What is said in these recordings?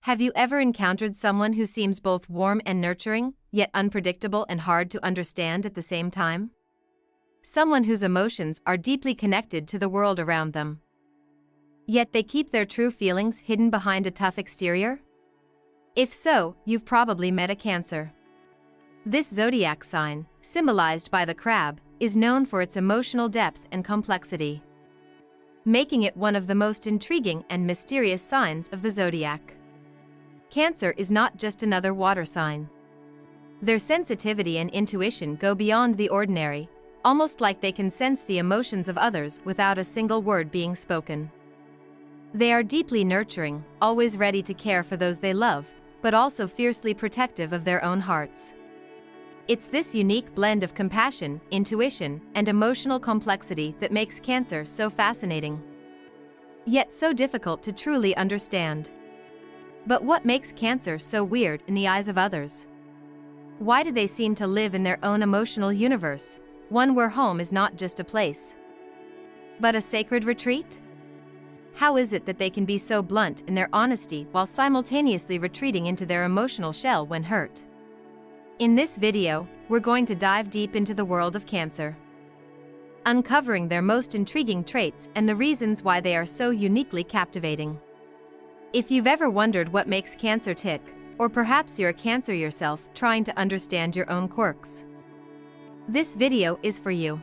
Have you ever encountered someone who seems both warm and nurturing, yet unpredictable and hard to understand at the same time? Someone whose emotions are deeply connected to the world around them, yet they keep their true feelings hidden behind a tough exterior? If so, you've probably met a Cancer. This zodiac sign, symbolized by the crab, is known for its emotional depth and complexity, making it one of the most intriguing and mysterious signs of the zodiac. Cancer is not just another water sign. Their sensitivity and intuition go beyond the ordinary, almost like they can sense the emotions of others without a single word being spoken. They are deeply nurturing, always ready to care for those they love, but also fiercely protective of their own hearts. It's this unique blend of compassion, intuition, and emotional complexity that makes Cancer so fascinating, yet so difficult to truly understand. But what makes Cancer so weird in the eyes of others? Why do they seem to live in their own emotional universe, one where home is not just a place, but a sacred retreat? How is it that they can be so blunt in their honesty while simultaneously retreating into their emotional shell when hurt? In this video, we're going to dive deep into the world of Cancer, uncovering their most intriguing traits and the reasons why they are so uniquely captivating. If you've ever wondered what makes Cancer tick, or perhaps you're a Cancer yourself trying to understand your own quirks, this video is for you.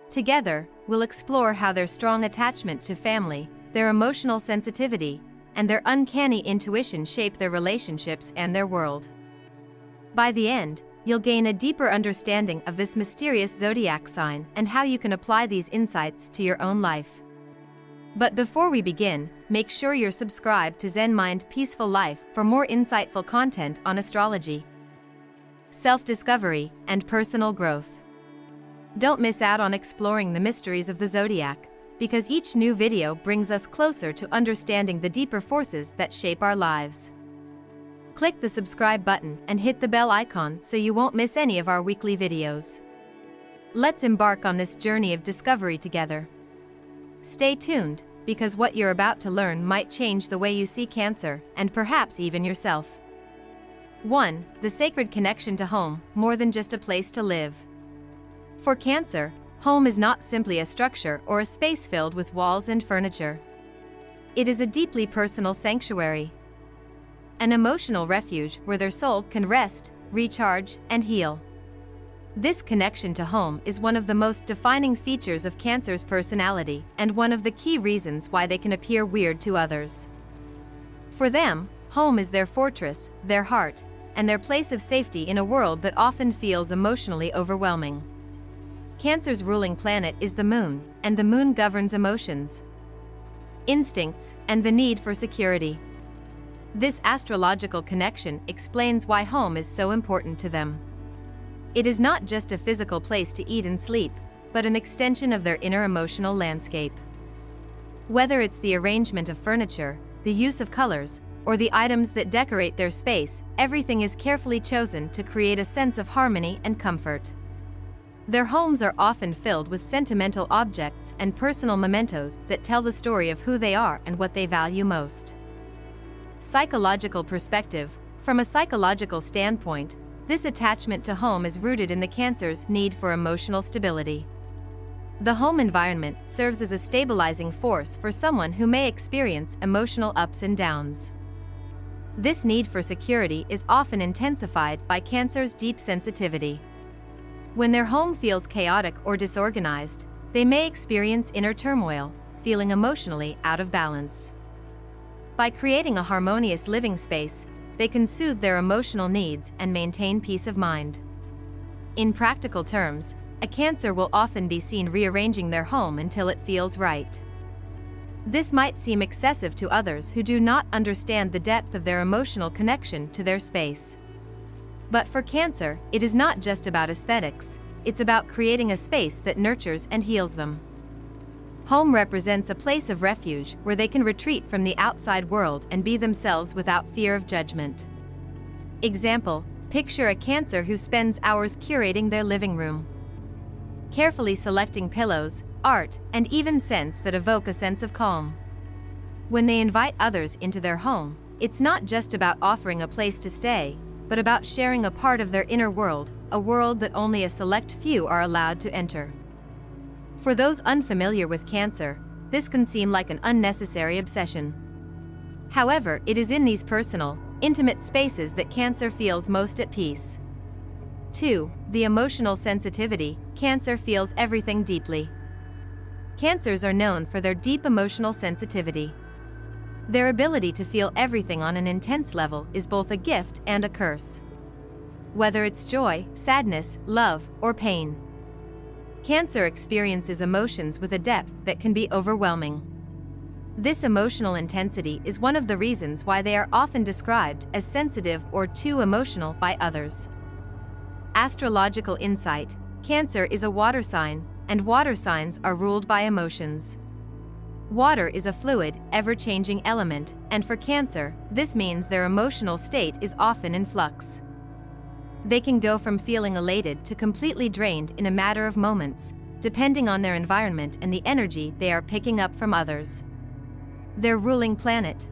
Together, we'll explore how their strong attachment to family, their emotional sensitivity, and their uncanny intuition shape their relationships and their world. By the end, you'll gain a deeper understanding of this mysterious zodiac sign and how you can apply these insights to your own life. But before we begin, make sure you're subscribed to Zen Mind Peaceful Life for more insightful content on astrology, self-discovery, and personal growth. Don't miss out on exploring the mysteries of the zodiac, because each new video brings us closer to understanding the deeper forces that shape our lives. Click the subscribe button and hit the bell icon so you won't miss any of our weekly videos. Let's embark on this journey of discovery together. Stay tuned, because what you're about to learn might change the way you see Cancer, and perhaps even yourself. 1. The sacred connection to home, more than just a place to live. For Cancer, home is not simply a structure or a space filled with walls and furniture. It is a deeply personal sanctuary, an emotional refuge where their soul can rest, recharge, and heal. This connection to home is one of the most defining features of Cancer's personality and one of the key reasons why they can appear weird to others. For them, home is their fortress, their heart, and their place of safety in a world that often feels emotionally overwhelming. Cancer's ruling planet is the moon, and the moon governs emotions, instincts, and the need for security. This astrological connection explains why home is so important to them. It is not just a physical place to eat and sleep, but an extension of their inner emotional landscape. Whether it's the arrangement of furniture, the use of colors, or the items that decorate their space, everything is carefully chosen to create a sense of harmony and comfort. Their homes are often filled with sentimental objects and personal mementos that tell the story of who they are and what they value most. Psychological perspective. From a psychological standpoint, this attachment to home is rooted in the Cancer's need for emotional stability. The home environment serves as a stabilizing force for someone who may experience emotional ups and downs. This need for security is often intensified by Cancer's deep sensitivity. When their home feels chaotic or disorganized, they may experience inner turmoil, feeling emotionally out of balance. By creating a harmonious living space, they can soothe their emotional needs and maintain peace of mind. In practical terms, a Cancer will often be seen rearranging their home until it feels right. This might seem excessive to others who do not understand the depth of their emotional connection to their space. But for Cancer, it is not just about aesthetics, it's about creating a space that nurtures and heals them. Home represents a place of refuge where they can retreat from the outside world and be themselves without fear of judgment. Example: picture a Cancer who spends hours curating their living room, carefully selecting pillows, art, and even scents that evoke a sense of calm. When they invite others into their home, It's not just about offering a place to stay, but about sharing a part of their inner world, a world that only a select few are allowed to enter. For those unfamiliar with Cancer, this can seem like an unnecessary obsession. However, it is in these personal, intimate spaces that Cancer feels most at peace. 2. The emotional sensitivity. Cancer feels everything deeply. Cancers are known for their deep emotional sensitivity. Their ability to feel everything on an intense level is both a gift and a curse. Whether it's joy, sadness, love, or pain, Cancer experiences emotions with a depth that can be overwhelming. This emotional intensity is one of the reasons why they are often described as sensitive or too emotional by others. Astrological insight. Cancer is a water sign, and water signs are ruled by emotions. Water is a fluid, ever-changing element, and for Cancer, this means their emotional state is often in flux. They can go from feeling elated to completely drained in a matter of moments, depending on their environment and the energy they are picking up from others. Their ruling planet.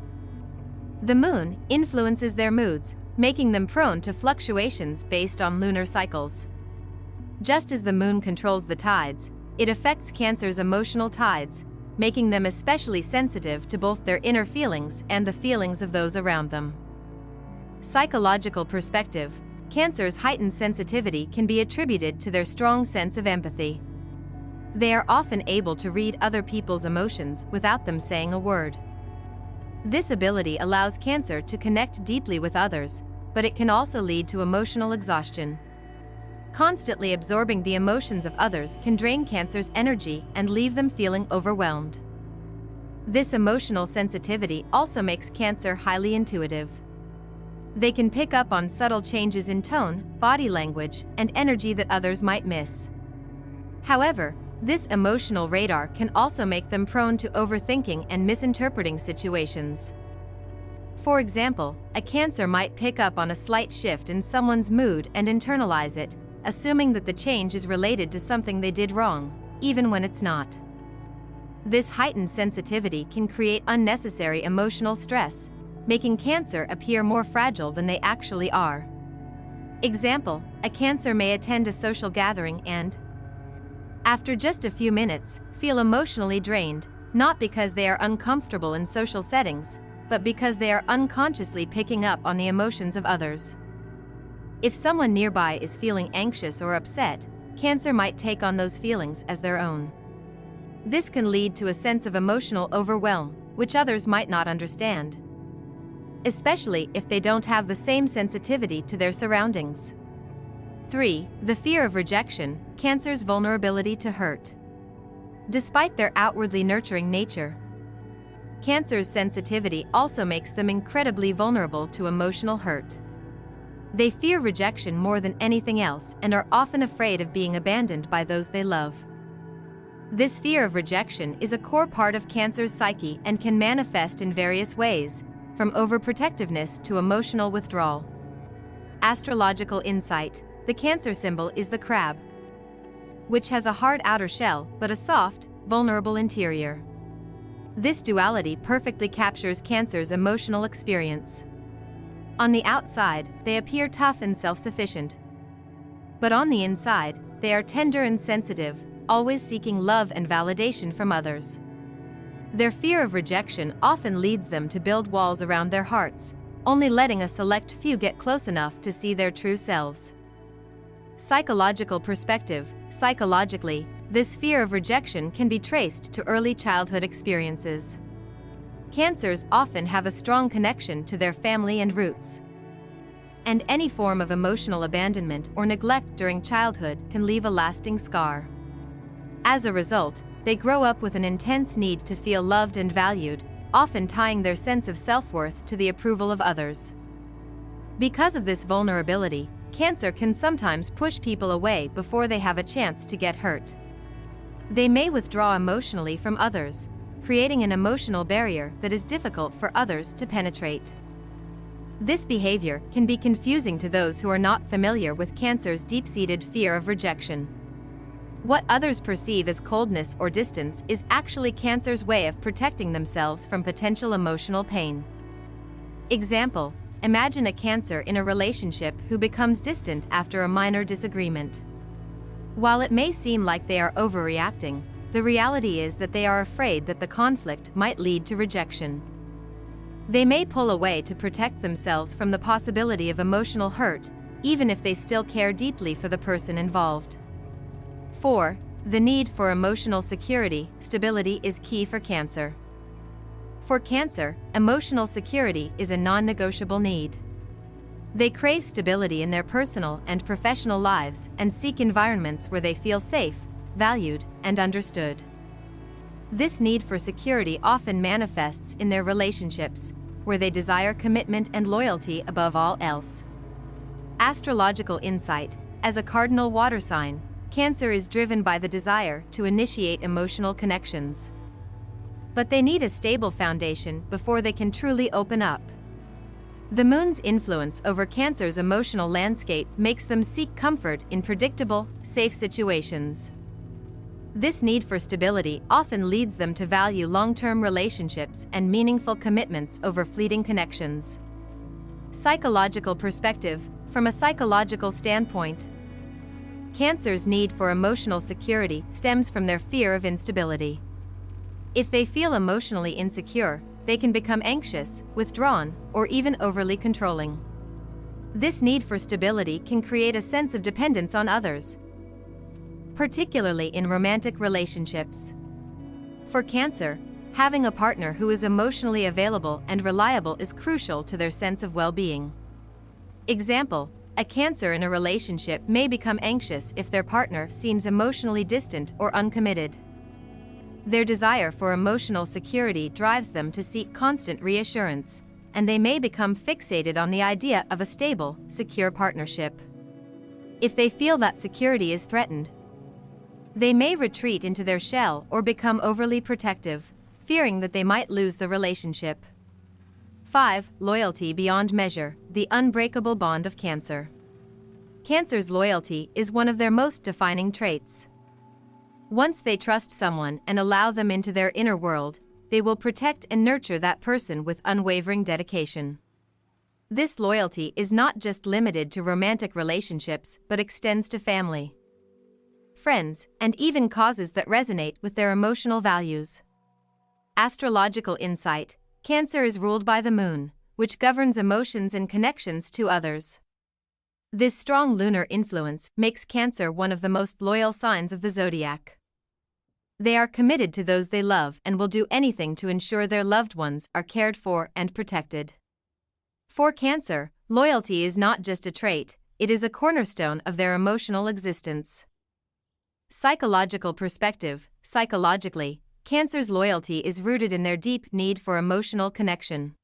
The moon influences their moods, making them prone to fluctuations based on lunar cycles. Just as the moon controls the tides, it affects Cancer's emotional tides, making them especially sensitive to both their inner feelings and the feelings of those around them. Psychological perspective. Cancer's heightened sensitivity can be attributed to their strong sense of empathy. They are often able to read other people's emotions without them saying a word. This ability allows Cancer to connect deeply with others, but it can also lead to emotional exhaustion. Constantly absorbing the emotions of others can drain Cancer's energy and leave them feeling overwhelmed. This emotional sensitivity also makes Cancer highly intuitive. They can pick up on subtle changes in tone, body language, and energy that others might miss. However, this emotional radar can also make them prone to overthinking and misinterpreting situations. For example, a Cancer might pick up on a slight shift in someone's mood and internalize it, assuming that the change is related to something they did wrong, even when it's not. This heightened sensitivity can create unnecessary emotional stress, making Cancer appear more fragile than they actually are. Example, a Cancer may attend a social gathering and, after just a few minutes, feel emotionally drained, not because they are uncomfortable in social settings, but because they are unconsciously picking up on the emotions of others. If someone nearby is feeling anxious or upset, Cancer might take on those feelings as their own. This can lead to a sense of emotional overwhelm, which others might not understand, especially if they don't have the same sensitivity to their surroundings. 3. The fear of rejection. Cancer's vulnerability to hurt. Despite their outwardly nurturing nature, Cancer's sensitivity also makes them incredibly vulnerable to emotional hurt. They fear rejection more than anything else and are often afraid of being abandoned by those they love. This fear of rejection is a core part of Cancer's psyche and can manifest in various ways, from overprotectiveness to emotional withdrawal. Astrological insight. The Cancer symbol is the crab, which has a hard outer shell but a soft, vulnerable interior. This duality perfectly captures Cancer's emotional experience. On the outside, they appear tough and self-sufficient. But on the inside, they are tender and sensitive, always seeking love and validation from others. Their fear of rejection often leads them to build walls around their hearts, only letting a select few get close enough to see their true selves. Psychological perspective. Psychologically, this fear of rejection can be traced to early childhood experiences. Cancers often have a strong connection to their family and roots, and any form of emotional abandonment or neglect during childhood can leave a lasting scar. As a result, they grow up with an intense need to feel loved and valued, often tying their sense of self-worth to the approval of others. Because of this vulnerability, Cancer can sometimes push people away before they have a chance to get hurt. They may withdraw emotionally from others, creating an emotional barrier that is difficult for others to penetrate. This behavior can be confusing to those who are not familiar with Cancer's deep-seated fear of rejection. What others perceive as coldness or distance is actually Cancer's way of protecting themselves from potential emotional pain. Example: imagine a Cancer in a relationship who becomes distant after a minor disagreement. While it may seem like they are overreacting, the reality is that they are afraid that the conflict might lead to rejection. They may pull away to protect themselves from the possibility of emotional hurt, even if they still care deeply for the person involved. 4. The need for emotional security, stability is key for Cancer. For Cancer, emotional security is a non-negotiable need. They crave stability in their personal and professional lives and seek environments where they feel safe, valued, and understood. This need for security often manifests in their relationships, where they desire commitment and loyalty above all else. Astrological insight: as a cardinal water sign, Cancer is driven by the desire to initiate emotional connections. But they need a stable foundation before they can truly open up. The moon's influence over Cancer's emotional landscape makes them seek comfort in predictable, safe situations. This need for stability often leads them to value long-term relationships and meaningful commitments over fleeting connections. Psychological perspective: from a psychological standpoint, Cancer's need for emotional security stems from their fear of instability. If they feel emotionally insecure, they can become anxious, withdrawn, or even overly controlling. This need for stability can create a sense of dependence on others, particularly in romantic relationships. For Cancer, having a partner who is emotionally available and reliable is crucial to their sense of well-being. Example: a Cancer in a relationship may become anxious if their partner seems emotionally distant or uncommitted. Their desire for emotional security drives them to seek constant reassurance, and they may become fixated on the idea of a stable, secure partnership. If they feel that security is threatened, they may retreat into their shell or become overly protective, fearing that they might lose the relationship. 5. Loyalty beyond measure, the unbreakable bond of Cancer. Cancer's loyalty is one of their most defining traits. Once they trust someone and allow them into their inner world, they will protect and nurture that person with unwavering dedication. This loyalty is not just limited to romantic relationships but extends to family, friends, and even causes that resonate with their emotional values. Astrological insight: Cancer is ruled by the moon, which governs emotions and connections to others. This strong lunar influence makes Cancer one of the most loyal signs of the zodiac. They are committed to those they love and will do anything to ensure their loved ones are cared for and protected. For Cancer, loyalty is not just a trait, it is a cornerstone of their emotional existence. Psychological perspective: psychologically, Cancer's loyalty is rooted in their deep need for emotional connection.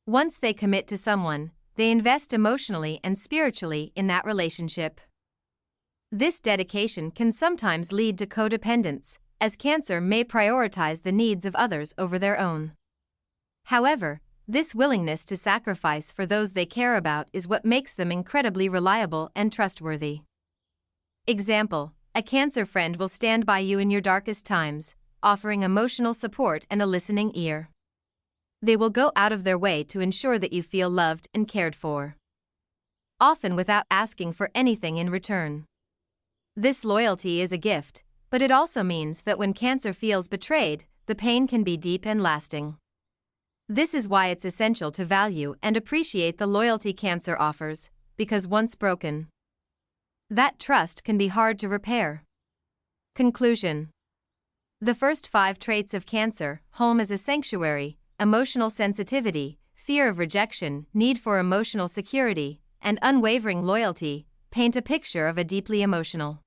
Once they commit to someone, they invest emotionally and spiritually in that relationship. This dedication can sometimes lead to codependence, as Cancer may prioritize the needs of others over their own. However, this willingness to sacrifice for those they care about is what makes them incredibly reliable and trustworthy. Example: a Cancer friend will stand by you in your darkest times, offering emotional support and a listening ear. They will go out of their way to ensure that you feel loved and cared for, often without asking for anything in return. This loyalty is a gift, but it also means that when Cancer feels betrayed, the pain can be deep and lasting. This is why it's essential to value and appreciate the loyalty Cancer offers, because once broken, that trust can be hard to repair. Conclusion: the first 5 traits of Cancer: home as a sanctuary, emotional sensitivity, fear of rejection, need for emotional security, and unwavering loyalty, paint a picture of a deeply emotional,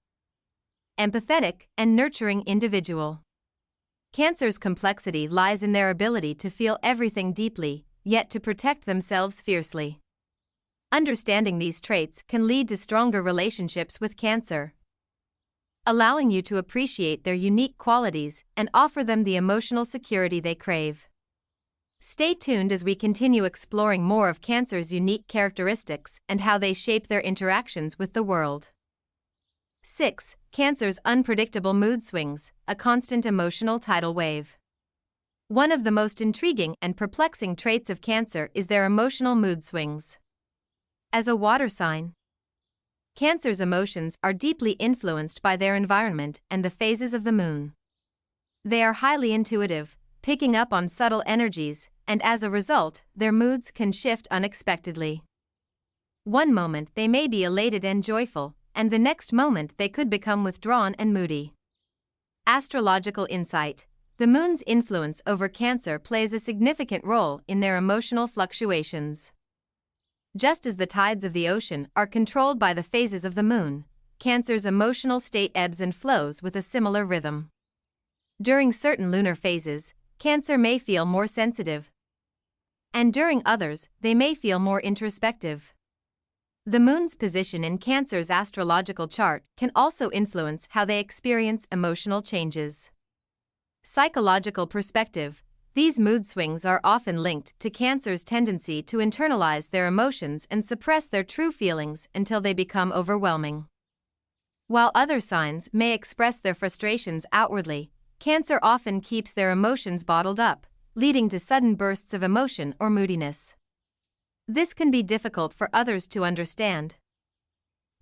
empathetic, and nurturing individual. Cancer's complexity lies in their ability to feel everything deeply, yet to protect themselves fiercely. Understanding these traits can lead to stronger relationships with Cancer, allowing you to appreciate their unique qualities and offer them the emotional security they crave. Stay tuned as we continue exploring more of Cancer's unique characteristics and how they shape their interactions with the world. 6. Cancer's unpredictable mood swings, a constant emotional tidal wave. One of the most intriguing and perplexing traits of Cancer is their emotional mood swings. As a water sign, Cancer's emotions are deeply influenced by their environment and the phases of the moon. They are highly intuitive, picking up on subtle energies, and as a result, their moods can shift unexpectedly. One moment they may be elated and joyful, and the next moment they could become withdrawn and moody. Astrological insight. The moon's influence over Cancer plays a significant role in their emotional fluctuations. Just as the tides of the ocean are controlled by the phases of the moon, Cancer's emotional state ebbs and flows with a similar rhythm. During certain lunar phases, Cancer may feel more sensitive, and during others, they may feel more introspective. The moon's position in Cancer's astrological chart can also influence how they experience emotional changes. Psychological perspective. These mood swings are often linked to Cancer's tendency to internalize their emotions and suppress their true feelings until they become overwhelming. While other signs may express their frustrations outwardly, Cancer often keeps their emotions bottled up, leading to sudden bursts of emotion or moodiness. This can be difficult for others to understand,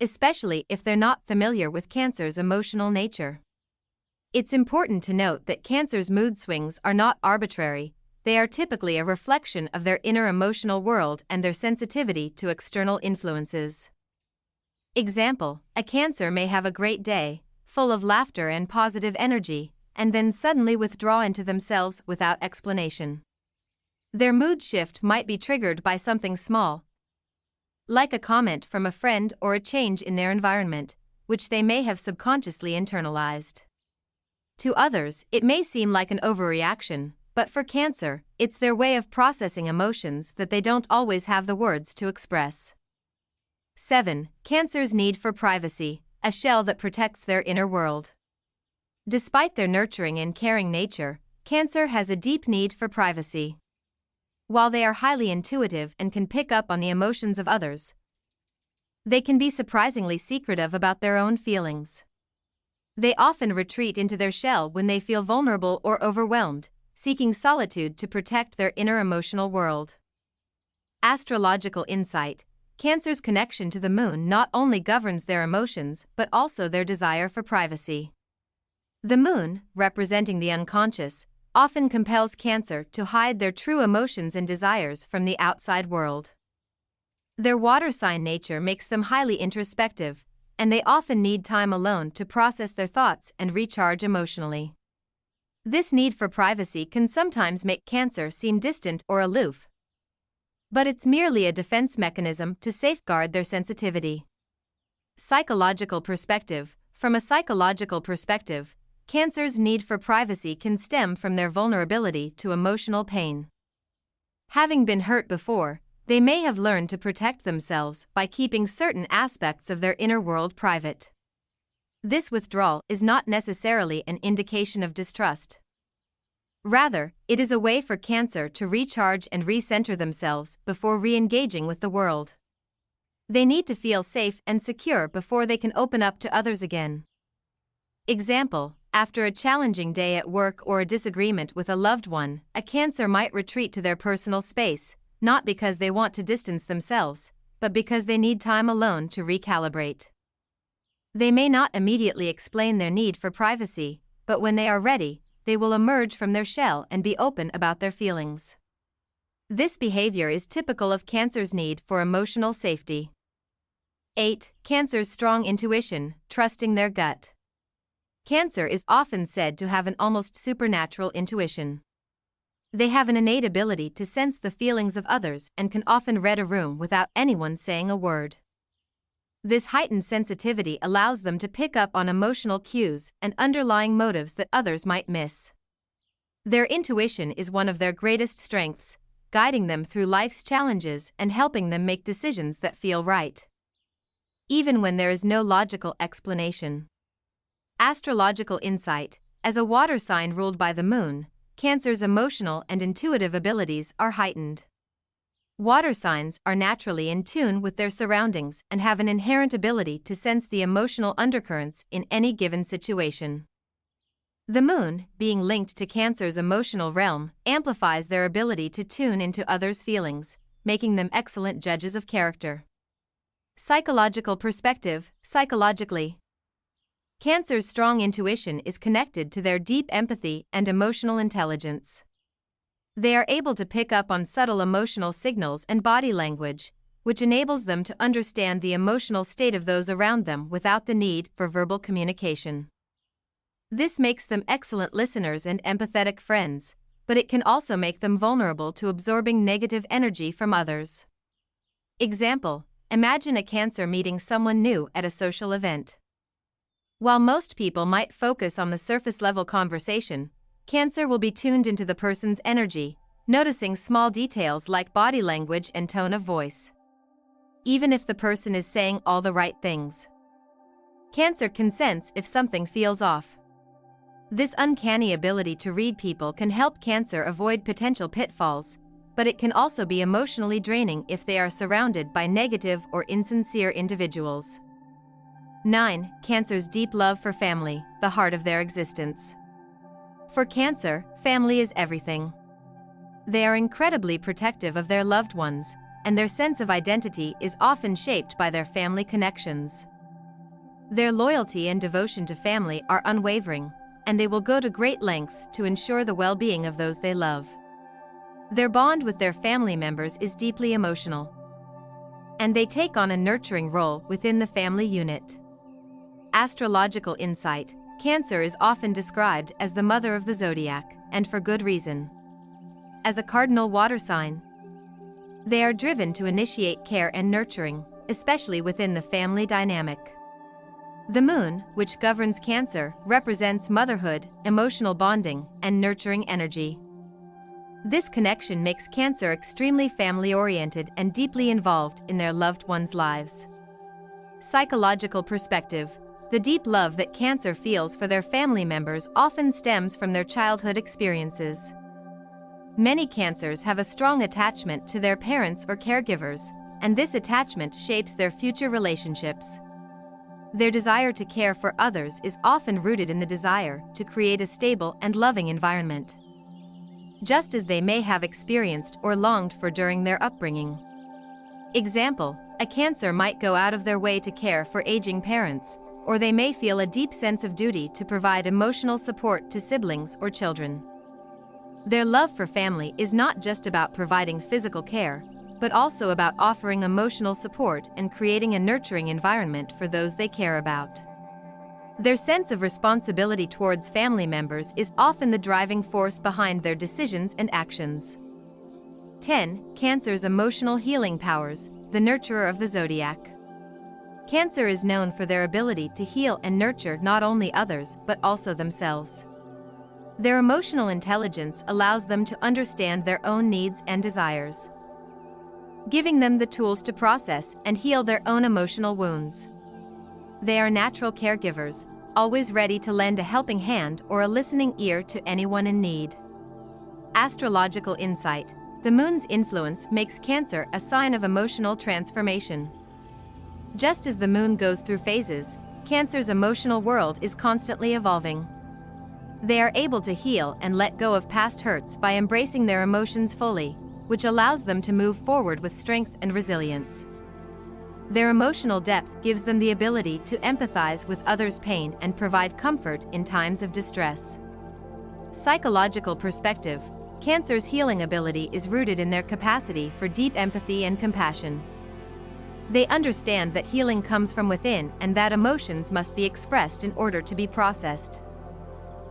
especially if they're not familiar with Cancer's emotional nature. It's important to note that Cancer's mood swings are not arbitrary, they are typically a reflection of their inner emotional world and their sensitivity to external influences. Example: a Cancer may have a great day, full of laughter and positive energy, and then suddenly withdraw into themselves without explanation. Their mood shift might be triggered by something small, like a comment from a friend or a change in their environment, which they may have subconsciously internalized. To others, it may seem like an overreaction, but for Cancer, it's their way of processing emotions that they don't always have the words to express. 7. Cancer's need for privacy, a shell that protects their inner world. Despite their nurturing and caring nature, Cancer has a deep need for privacy. While they are highly intuitive and can pick up on the emotions of others, they can be surprisingly secretive about their own feelings. They often retreat into their shell when they feel vulnerable or overwhelmed, seeking solitude to protect their inner emotional world. Astrological insight. Cancer's connection to the moon not only governs their emotions but also their desire for privacy. The moon, representing the unconscious, often compels Cancer to hide their true emotions and desires from the outside world. Their water sign nature makes them highly introspective, and they often need time alone to process their thoughts and recharge emotionally. This need for privacy can sometimes make Cancer seem distant or aloof, but it's merely a defense mechanism to safeguard their sensitivity. Psychological perspective. From a psychological perspective, Cancer's need for privacy can stem from their vulnerability to emotional pain. Having been hurt before, they may have learned to protect themselves by keeping certain aspects of their inner world private. This withdrawal is not necessarily an indication of distrust. Rather, it is a way for Cancer to recharge and recenter themselves before re-engaging with the world. They need to feel safe and secure before they can open up to others again. Example: after a challenging day at work or a disagreement with a loved one, a Cancer might retreat to their personal space, not because they want to distance themselves, but because they need time alone to recalibrate. They may not immediately explain their need for privacy, but when they are ready, they will emerge from their shell and be open about their feelings. This behavior is typical of Cancer's need for emotional safety. 8. Cancer's strong intuition, trusting their gut. Cancer is often said to have an almost supernatural intuition. They have an innate ability to sense the feelings of others and can often read a room without anyone saying a word. This heightened sensitivity allows them to pick up on emotional cues and underlying motives that others might miss. Their intuition is one of their greatest strengths, guiding them through life's challenges and helping them make decisions that feel right, even when there is no logical explanation. Astrological insight. As a water sign ruled by the moon, Cancer's emotional and intuitive abilities are heightened. Water signs are naturally in tune with their surroundings and have an inherent ability to sense the emotional undercurrents in any given situation. The moon, being linked to Cancer's emotional realm, amplifies their ability to tune into others' feelings, making them excellent judges of character. Psychological perspective. Psychologically, Cancer's strong intuition is connected to their deep empathy and emotional intelligence. They are able to pick up on subtle emotional signals and body language, which enables them to understand the emotional state of those around them without the need for verbal communication. This makes them excellent listeners and empathetic friends, but it can also make them vulnerable to absorbing negative energy from others. Example: imagine a Cancer meeting someone new at a social event. While most people might focus on the surface-level conversation, Cancer will be tuned into the person's energy, noticing small details like body language and tone of voice. Even if the person is saying all the right things, Cancer can sense if something feels off. This uncanny ability to read people can help Cancer avoid potential pitfalls, but it can also be emotionally draining if they are surrounded by negative or insincere individuals. 9. Cancer's deep love for family, the heart of their existence. For Cancer, family is everything. They are incredibly protective of their loved ones, and their sense of identity is often shaped by their family connections. Their loyalty and devotion to family are unwavering, and they will go to great lengths to ensure the well-being of those they love. Their bond with their family members is deeply emotional, and they take on a nurturing role within the family unit. Astrological insight. Cancer is often described as the mother of the zodiac, and for good reason. As a cardinal water sign, they are driven to initiate care and nurturing, especially within the family dynamic. The moon, which governs Cancer, represents motherhood, emotional bonding, and nurturing energy. This connection makes Cancer extremely family-oriented and deeply involved in their loved ones' lives. Psychological perspective. The deep love that Cancer feels for their family members often stems from their childhood experiences. Many Cancers have a strong attachment to their parents or caregivers, and this attachment shapes their future relationships. Their desire to care for others is often rooted in the desire to create a stable and loving environment, just as they may have experienced or longed for during their upbringing. Example: a Cancer might go out of their way to care for aging parents, or they may feel a deep sense of duty to provide emotional support to siblings or children. Their love for family is not just about providing physical care, but also about offering emotional support and creating a nurturing environment for those they care about. Their sense of responsibility towards family members is often the driving force behind their decisions and actions. 10. Cancer's emotional healing powers, the nurturer of the zodiac. Cancer is known for their ability to heal and nurture not only others but also themselves. Their emotional intelligence allows them to understand their own needs and desires, giving them the tools to process and heal their own emotional wounds. They are natural caregivers, always ready to lend a helping hand or a listening ear to anyone in need. Astrological insight. The moon's influence makes Cancer a sign of emotional transformation. Just as the moon goes through phases, Cancer's emotional world is constantly evolving. They are able to heal and let go of past hurts by embracing their emotions fully, which allows them to move forward with strength and resilience. Their emotional depth gives them the ability to empathize with others' pain and provide comfort in times of distress. Psychological perspective. Cancer's healing ability is rooted in their capacity for deep empathy and compassion. They understand that healing comes from within and that emotions must be expressed in order to be processed.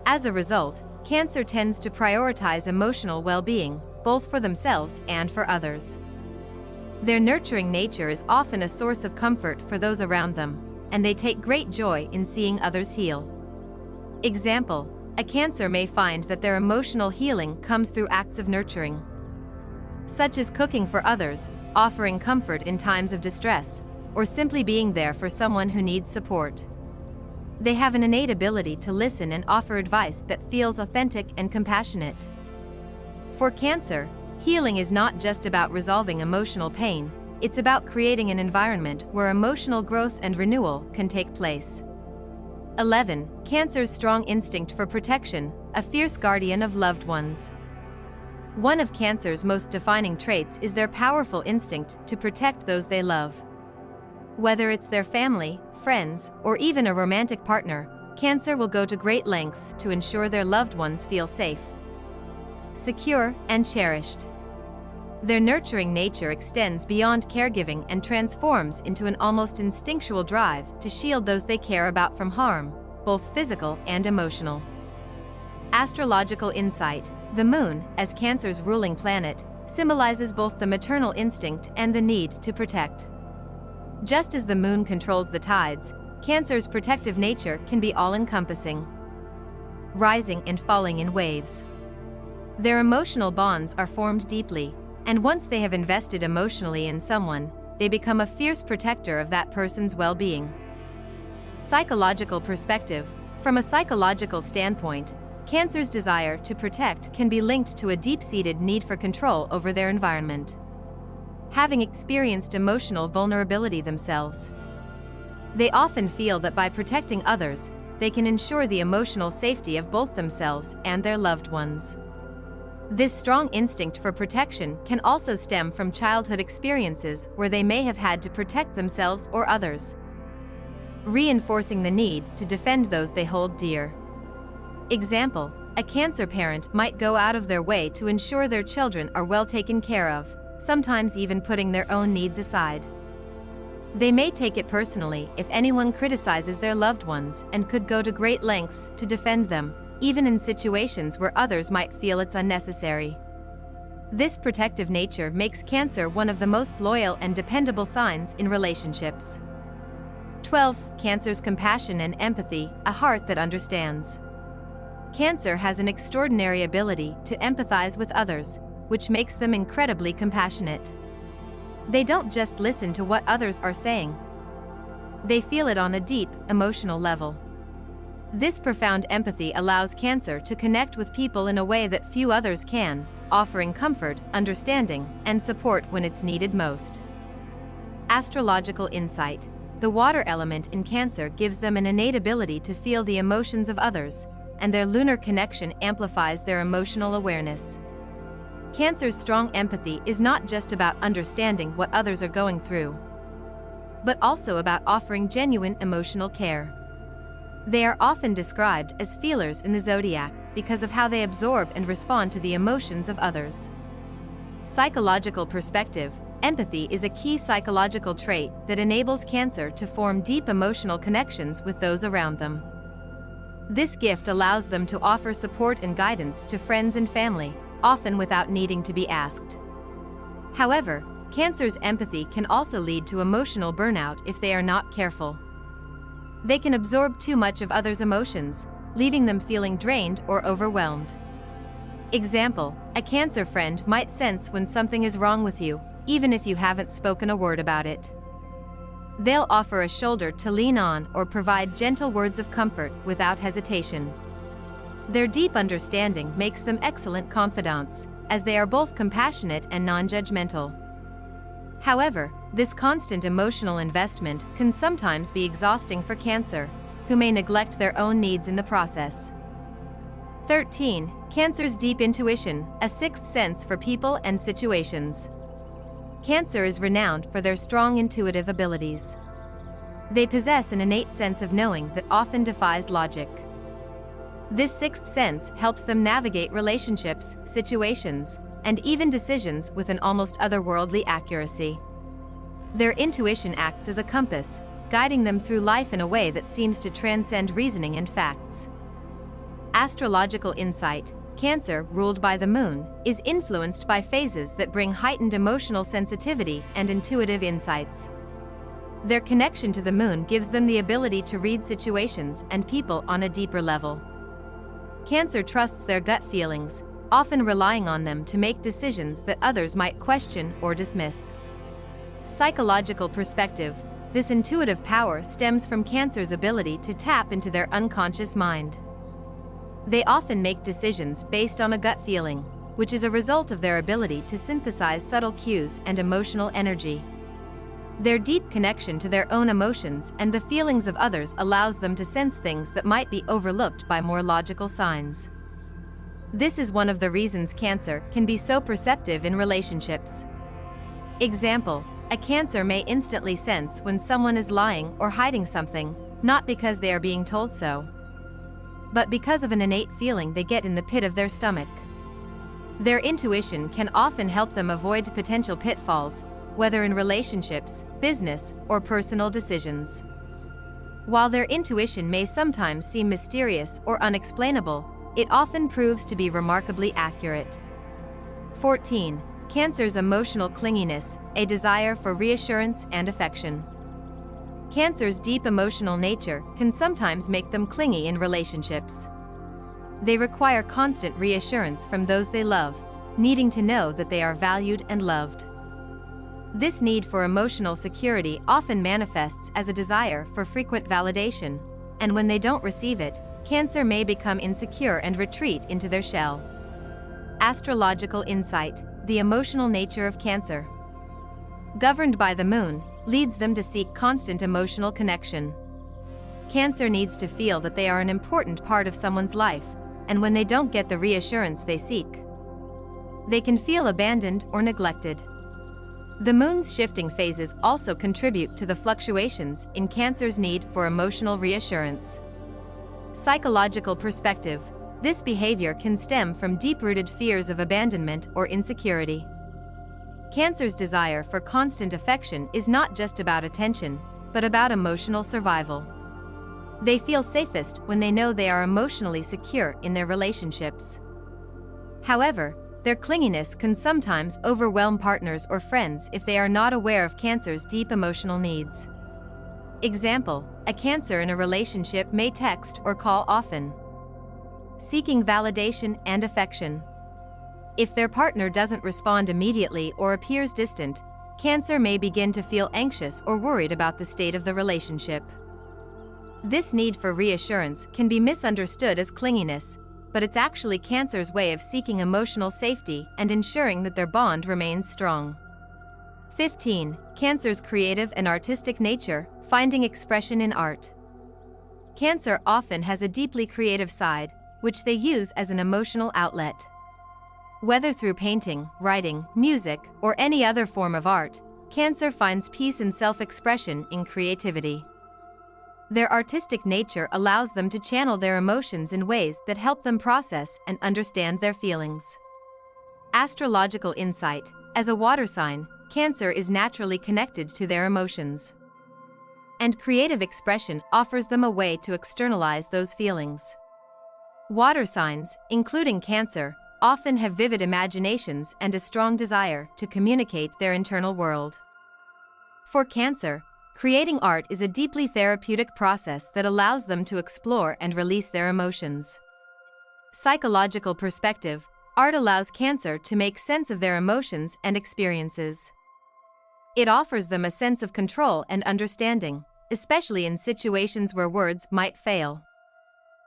As a result, Cancer tends to prioritize emotional well-being, both for themselves and for others. Their nurturing nature is often a source of comfort for those around them, and they take great joy in seeing others heal. Example: a Cancer may find that their emotional healing comes through acts of nurturing, such as cooking for others, offering comfort in times of distress, or simply being there for someone who needs support. They have an innate ability to listen and offer advice that feels authentic and compassionate. For Cancer, healing is not just about resolving emotional pain, it's about creating an environment where emotional growth and renewal can take place. 11. Cancer's strong instinct for protection, a fierce guardian of loved ones. One of Cancer's most defining traits is their powerful instinct to protect those they love. Whether it's their family, friends, or even a romantic partner, Cancer will go to great lengths to ensure their loved ones feel safe, secure, and cherished. Their nurturing nature extends beyond caregiving and transforms into an almost instinctual drive to shield those they care about from harm, both physical and emotional. Astrological insight. The Moon, as Cancer's ruling planet, symbolizes both the maternal instinct and the need to protect. Just as the Moon controls the tides, Cancer's protective nature can be all-encompassing, rising and falling in waves. Their emotional bonds are formed deeply, and once they have invested emotionally in someone, they become a fierce protector of that person's well-being. Psychological perspective. From a psychological standpoint, Cancer's desire to protect can be linked to a deep-seated need for control over their environment. Having experienced emotional vulnerability themselves, they often feel that by protecting others, they can ensure the emotional safety of both themselves and their loved ones. This strong instinct for protection can also stem from childhood experiences where they may have had to protect themselves or others, reinforcing the need to defend those they hold dear. Example: a Cancer parent might go out of their way to ensure their children are well taken care of, sometimes even putting their own needs aside. They may take it personally if anyone criticizes their loved ones and could go to great lengths to defend them, even in situations where others might feel it's unnecessary. This protective nature makes Cancer one of the most loyal and dependable signs in relationships. 12. Cancer's compassion and empathy, a heart that understands. Cancer has an extraordinary ability to empathize with others, which makes them incredibly compassionate. They don't just listen to what others are saying. They feel it on a deep, emotional level. This profound empathy allows Cancer to connect with people in a way that few others can, offering comfort, understanding, and support when it's needed most. Astrological insight. The water element in Cancer gives them an innate ability to feel the emotions of others, and their lunar connection amplifies their emotional awareness. Cancer's strong empathy is not just about understanding what others are going through, but also about offering genuine emotional care. They are often described as feelers in the zodiac because of how they absorb and respond to the emotions of others. Psychological perspective. Empathy is a key psychological trait that enables Cancer to form deep emotional connections with those around them. This gift allows them to offer support and guidance to friends and family, often without needing to be asked. However, Cancer's empathy can also lead to emotional burnout if they are not careful. They can absorb too much of others' emotions, leaving them feeling drained or overwhelmed. Example: a Cancer friend might sense when something is wrong with you, even if you haven't spoken a word about it. They'll offer a shoulder to lean on or provide gentle words of comfort without hesitation. Their deep understanding makes them excellent confidants, as they are both compassionate and non-judgmental. However, this constant emotional investment can sometimes be exhausting for Cancer, who may neglect their own needs in the process. 13. Cancer's deep intuition, a sixth sense for people and situations. Cancer is renowned for their strong intuitive abilities. They possess an innate sense of knowing that often defies logic. This sixth sense helps them navigate relationships, situations, and even decisions with an almost otherworldly accuracy. Their intuition acts as a compass, guiding them through life in a way that seems to transcend reasoning and facts. Astrological insight. Cancer, ruled by the Moon, is influenced by phases that bring heightened emotional sensitivity and intuitive insights. Their connection to the Moon gives them the ability to read situations and people on a deeper level. Cancer trusts their gut feelings, often relying on them to make decisions that others might question or dismiss. Psychological perspective. This intuitive power stems from Cancer's ability to tap into their unconscious mind. They often make decisions based on a gut feeling, which is a result of their ability to synthesize subtle cues and emotional energy. Their deep connection to their own emotions and the feelings of others allows them to sense things that might be overlooked by more logical signs. This is one of the reasons Cancer can be so perceptive in relationships. Example: a Cancer may instantly sense when someone is lying or hiding something, not because they are being told so, but because of an innate feeling they get in the pit of their stomach. Their intuition can often help them avoid potential pitfalls, whether in relationships, business, or personal decisions. While their intuition may sometimes seem mysterious or unexplainable, it often proves to be remarkably accurate. 14. Cancer's emotional clinginess, a desire for reassurance and affection. Cancer's deep emotional nature can sometimes make them clingy in relationships. They require constant reassurance from those they love, needing to know that they are valued and loved. This need for emotional security often manifests as a desire for frequent validation, and when they don't receive it, Cancer may become insecure and retreat into their shell. Astrological insight: the emotional nature of Cancer, governed by the moon, leads them to seek constant emotional connection. Cancer needs to feel that they are an important part of someone's life, and when they don't get the reassurance they seek, they can feel abandoned or neglected. The moon's shifting phases also contribute to the fluctuations in Cancer's need for emotional reassurance. Psychological perspective: this behavior can stem from deep-rooted fears of abandonment or insecurity. Cancer's desire for constant affection is not just about attention, but about emotional survival. They feel safest when they know they are emotionally secure in their relationships. However, their clinginess can sometimes overwhelm partners or friends if they are not aware of Cancer's deep emotional needs. Example: a Cancer in a relationship may text or call often, seeking validation and affection. If their partner doesn't respond immediately or appears distant, Cancer may begin to feel anxious or worried about the state of the relationship. This need for reassurance can be misunderstood as clinginess, but it's actually Cancer's way of seeking emotional safety and ensuring that their bond remains strong. 15. Cancer's creative and artistic nature, finding expression in art. Cancer often has a deeply creative side, which they use as an emotional outlet. Whether through painting, writing, music, or any other form of art, Cancer finds peace and self-expression in creativity. Their artistic nature allows them to channel their emotions in ways that help them process and understand their feelings. Astrological insight: as a water sign, Cancer is naturally connected to their emotions, and creative expression offers them a way to externalize those feelings. Water signs, including Cancer, often have vivid imaginations and a strong desire to communicate their internal world. For Cancer, creating art is a deeply therapeutic process that allows them to explore and release their emotions. Psychological perspective: art allows Cancer to make sense of their emotions and experiences. It offers them a sense of control and understanding, especially in situations where words might fail.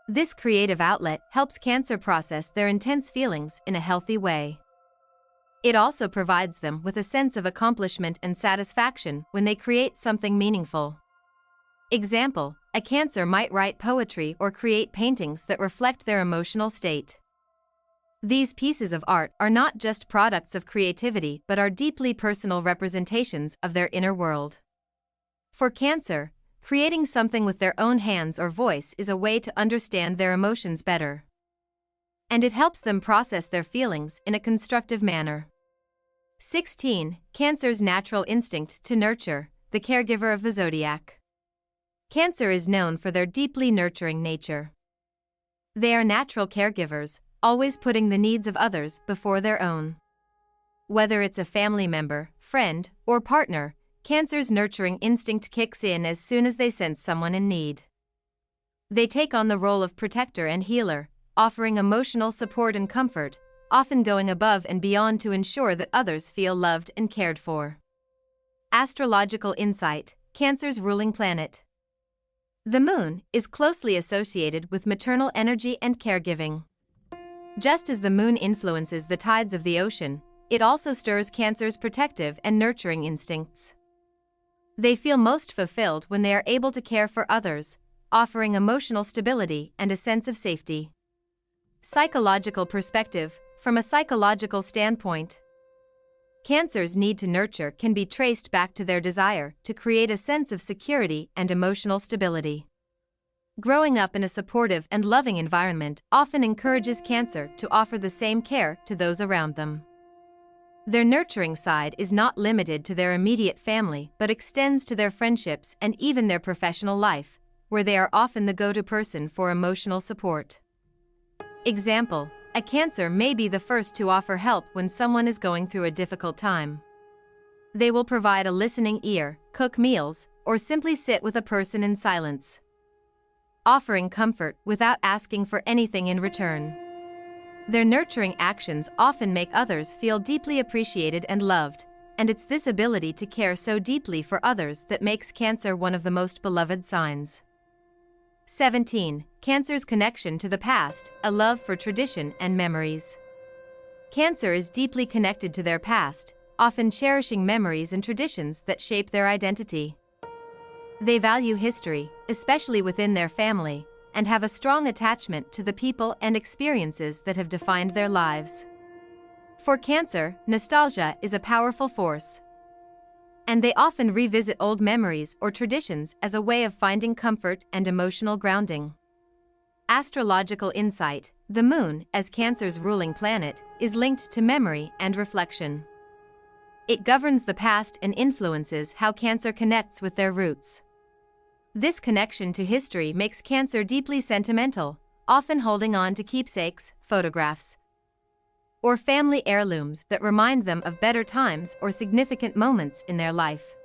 This creative outlet helps Cancer process their intense feelings in a healthy way. It also provides them with a sense of accomplishment and satisfaction when they create something meaningful. Example: a Cancer might write poetry or create paintings that reflect their emotional state. These pieces of art are not just products of creativity but are deeply personal representations of their inner world. For Cancer, creating something with their own hands or voice is a way to understand their emotions better, and it helps them process their feelings in a constructive manner. 16. Cancer's natural instinct to nurture, the caregiver of the Zodiac. Cancer is known for their deeply nurturing nature. They are natural caregivers, always putting the needs of others before their own. Whether it's a family member, friend, or partner, Cancer's nurturing instinct kicks in as soon as they sense someone in need. They take on the role of protector and healer, offering emotional support and comfort, often going above and beyond to ensure that others feel loved and cared for. Astrological insight: Cancer's ruling planet. The moon is closely associated with maternal energy and caregiving. Just as the moon influences the tides of the ocean, it also stirs Cancer's protective and nurturing instincts. They feel most fulfilled when they are able to care for others, offering emotional stability and a sense of safety. Psychological perspective. From a psychological standpoint, Cancer's need to nurture can be traced back to their desire to create a sense of security and emotional stability. Growing up in a supportive and loving environment often encourages Cancer to offer the same care to those around them. Their nurturing side is not limited to their immediate family but extends to their friendships and even their professional life, where they are often the go-to person for emotional support. Example: a Cancer may be the first to offer help when someone is going through a difficult time. They will provide a listening ear, cook meals, or simply sit with a person in silence, offering comfort without asking for anything in return. Their nurturing actions often make others feel deeply appreciated and loved, and it's this ability to care so deeply for others that makes Cancer one of the most beloved signs. 17. Cancer's connection to the past, a love for tradition and memories. Cancer is deeply connected to their past, often cherishing memories and traditions that shape their identity. They value history, especially within their family, and have a strong attachment to the people and experiences that have defined their lives. For Cancer, nostalgia is a powerful force, and they often revisit old memories or traditions as a way of finding comfort and emotional grounding. Astrological insight. The Moon, as Cancer's ruling planet, is linked to memory and reflection. It governs the past and influences how Cancer connects with their roots. This connection to history makes Cancer deeply sentimental, often holding on to keepsakes, photographs, or family heirlooms that remind them of better times or significant moments in their life.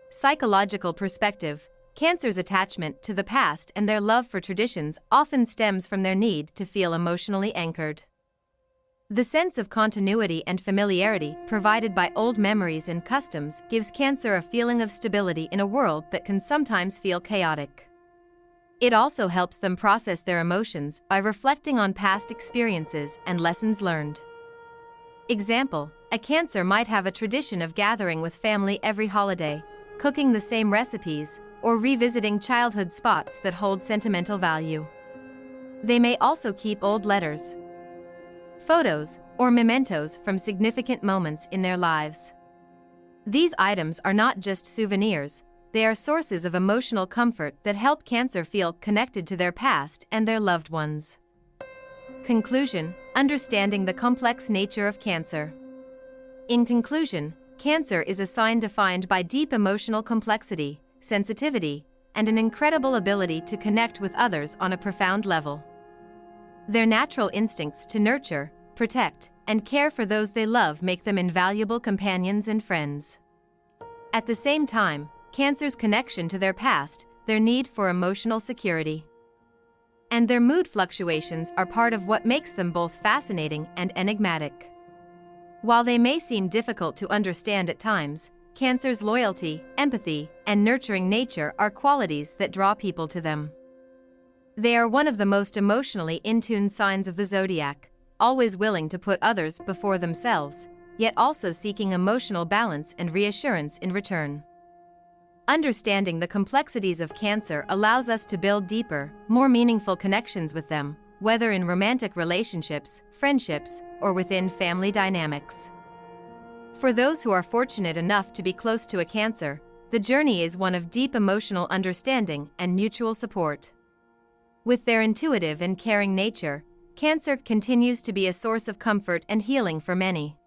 Psychological perspective. Cancer's attachment to the past and their love for traditions often stems from their need to feel emotionally anchored. The sense of continuity and familiarity provided by old memories and customs gives Cancer a feeling of stability in a world that can sometimes feel chaotic. It also helps them process their emotions by reflecting on past experiences and lessons learned. Example: a Cancer might have a tradition of gathering with family every holiday, cooking the same recipes, or revisiting childhood spots that hold sentimental value. They may also keep old letters, photos, or mementos from significant moments in their lives. These items are not just souvenirs, they are sources of emotional comfort that help Cancer feel connected to their past and their loved ones. Conclusion: understanding the complex nature of Cancer. In conclusion, Cancer is a sign defined by deep emotional complexity, sensitivity, and an incredible ability to connect with others on a profound level. Their natural instincts to nurture, protect, and care for those they love make them invaluable companions and friends. At the same time, Cancer's connection to their past, their need for emotional security, and their mood fluctuations are part of what makes them both fascinating and enigmatic. While they may seem difficult to understand at times, Cancer's loyalty, empathy, and nurturing nature are qualities that draw people to them. They are one of the most emotionally in-tune signs of the zodiac, always willing to put others before themselves, yet also seeking emotional balance and reassurance in return. Understanding the complexities of Cancer allows us to build deeper, more meaningful connections with them, whether in romantic relationships, friendships, or within family dynamics. For those who are fortunate enough to be close to a Cancer, the journey is one of deep emotional understanding and mutual support. With their intuitive and caring nature, Cancer continues to be a source of comfort and healing for many,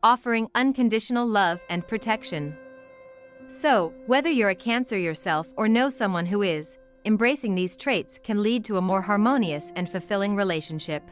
offering unconditional love and protection. So, whether you're a Cancer yourself or know someone who is, embracing these traits can lead to a more harmonious and fulfilling relationship.